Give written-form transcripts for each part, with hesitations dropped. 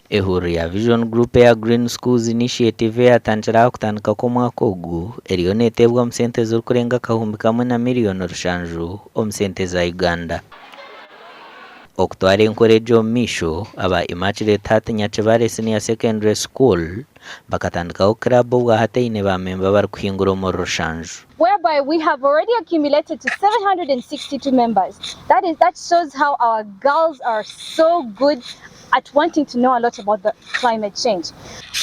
Ehuru ya Vision Group ya Green Schools Initiative yatandikira kutandika kw'omwaka ogu eriyo neetebwa omu sente z'okurenga 1 million rushanju omu sente za Uganda. Okutwara encourage omu maisho aba Immaculate Heart Nyakibale Senior Secondary School bakatandikaho club obwa hataine ba member barikuhingura omu rushanju, whereby we have already accumulated to 762 members. That shows how our girls are so good at wanting to know a lot about the climate change.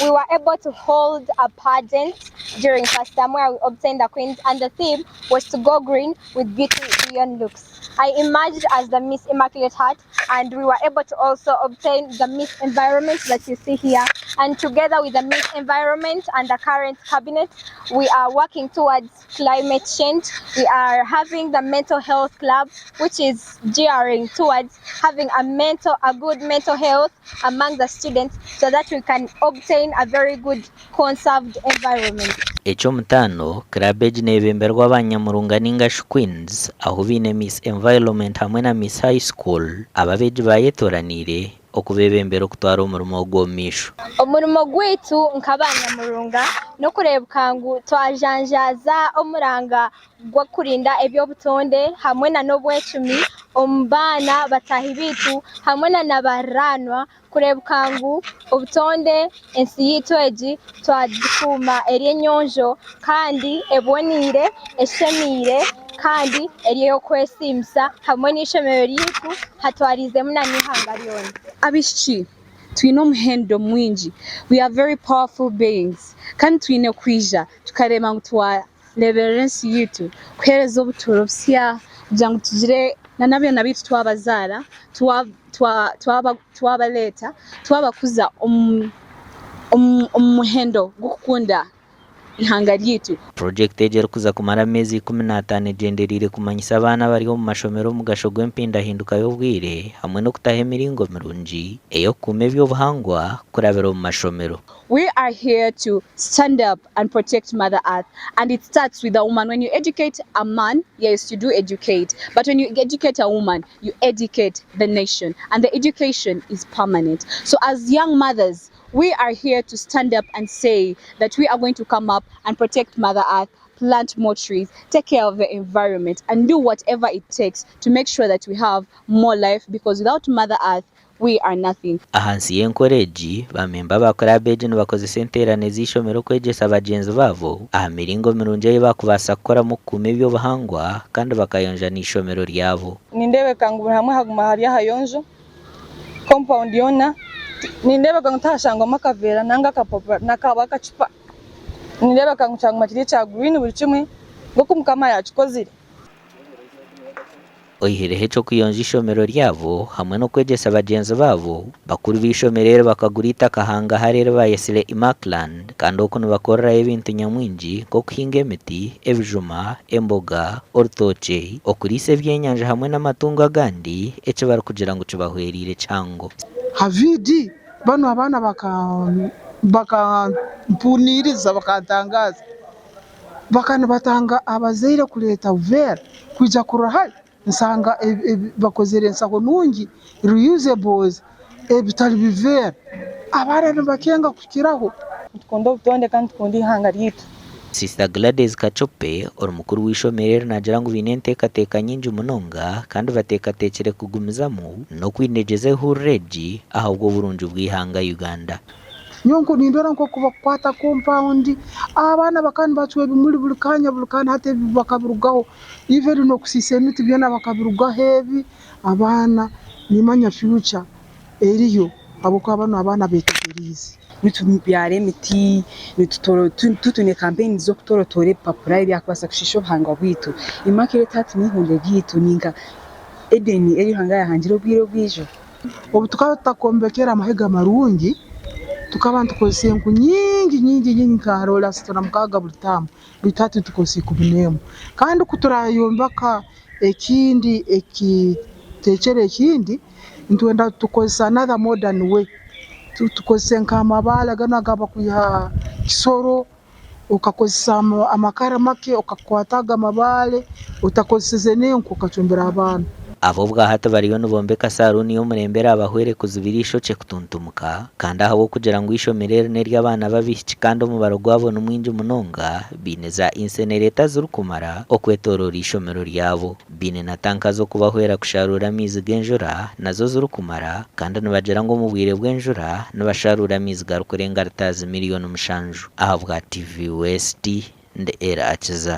We were able to hold a pageant during first term where we obtained the queens, and the theme was to go green with beauty beyond looks. I emerged as the Miss Immaculate Heart, and we were able to also obtain the Miss Environment that you see here. And together with the Miss Environment and the current cabinet, we are working towards climate change. We are having the mental health club, which is gearing towards having a good mental health among the students so that we can obtain a very good conserved environment. eky'omutaano club egi neebemberwa abanyamurunga ningashi queens aho biine Miss Environment hamwe na Miss High School ababeegi bayetoranire okubebembera okutwara omurimo ogw'omu maisho. Omurimo gwitu nk'abanyamurunga n'okureebeka ngu twajanjaza omuranga gwa kurinda eby'obutonde hamwe na n'obwecumi omu baana bataahi biitu hamwe na n'abaranwa kureebeka ngu obutonde ensi yiitu egi twagikuuma eri enyonjo kandi eboniire eshemiire kandi eri ey'okwesiimisa hamwe n'ishomero ryaitu hatwarizemu na n'ihanga ryona. Abishiki twine omuhendo mwingi, we are very powerful beings kandi twine kwija tukarema ngu twareberera ensi yiitu kuhereza obuturo busya kugira ngu tugire n'abaana biitu twabazaara twabaleeta twabakuza omu muhendo gw'okukunda ihanga ryaitu. Project egi erikuza kumara amezi 15 egendereire kumanyisa abaana bari omu mashomero omugasho gw'empindahinduka y'obwire hamwe n'okutaha emiringo mirungi ey'okukuuma eby'obuhangwa kurabira omu mashomero. We are here to stand up and protect Mother Earth, and it starts with a woman. When you educate a man, yes, you do educate, but when you educate a woman, you educate the nation, and the education is permanent. So as young mothers, we are here to stand up and say that we are going to come up and protect Mother Earth, plant more trees, take care of the environment, and do whatever it takes to make sure that we have more life, because without Mother Earth, we are nothing. Ahansi y'encourage bamemba ba club egi nibakozesa enteerane z'ishomero kwegyesa bagenzi baabo aha miringo mirungi ei bakubaasa kukoramu okukuuma eby'obuhangwa kandi bakayonja n'ishomero ryabo. Nindeebeka ngu buri hamwe haguma hari ahayonjo compound yona, nindeebeka ngu tahashangwamu akaveera nanga akapapura nakaba akacupa, nindeebeka ngu kyaguma kiri kya green buri kimwe ngoku Mukama yakikozire. Oihireho eky'okuyonja ishomero ryabo hamwe n'okwegyesa bagenzi baabo bakuru b'ishomero eri bakagura itaka hangahari eri bayesire Immaculate kandi oku nibakorerayo ebintu nyamwingi nk'okuhinga emiti, ebijuma, emboga, orutookye, okuriisa ebyenyanja hamwe n'amatungo agandi eki barikugira ngu kibahweriire kyango. Havidi bano abaana bakampuniriza bakatangaza bakanabatanga abazaire kuleeta buveera kwija kurahari nsanga bakozere ensaho nungi reusables ebitali biveera abaana nibakenga kukiraho. Tukunda obutonde kandi tukunda ihanga ryaitu. Sister Gladys Kachope orumukuru w'ishomero nagira ngu biine enteekateeka nyingi munonga kandi bateekateekire kugumizamu n'okwinegyeza ihuriro egi ahabwa oburungi bw'ihanga Uganda. Nyonko nindora nko kubakwata compound abaana bakani batwe bimuli bulukanya hate bakabirugaho even no kusisa emiti byona bakabirugaho ebi abaana nimanya future eriyo abo kwa bano abaana betegerize nitubyara emiti tutune campaign zo kutorotora epapura ebyakubasa kushisha obuhangwa bwitu. Immaculate Heart n'ihunde ryaitu ninga Edeni eri hanga yahangira obwire bwijo obu tukaba tutakombekera amahega marungi tukaba tukozesa enku nyingi nka rola sitona mukaga bulitamu bitatu tukozesa kubunemu kandi kuturayombaka ekindi ekiteekere ekindi ntwenda tukozesa another modern way tukozesa nk'amabaala gano agaba kuya kisoro ukakozesa amakara make ukakwataga amabaale utakozesa n'enku ukacumbira abaana. abo bwahata bariyo nibombeka saruni y'omurembera abahwere kuzibira ishoce kutuntumuka kandi aho kugira ngo ishomerere n'ery'abana babihiki kandi omubaro gwabo n'umwingi munonga bine za insenereta z'urukumara okwetorora ishomero ryabo bine na tanka zo kubahwera kusharura amizi g'enjura nazo z'urukumara kandi nibagira ngo mu bwire bw'enjura nibasharura amizi garukurenga ritazi miliyoni 7 aha bwa TV West nde era akiza.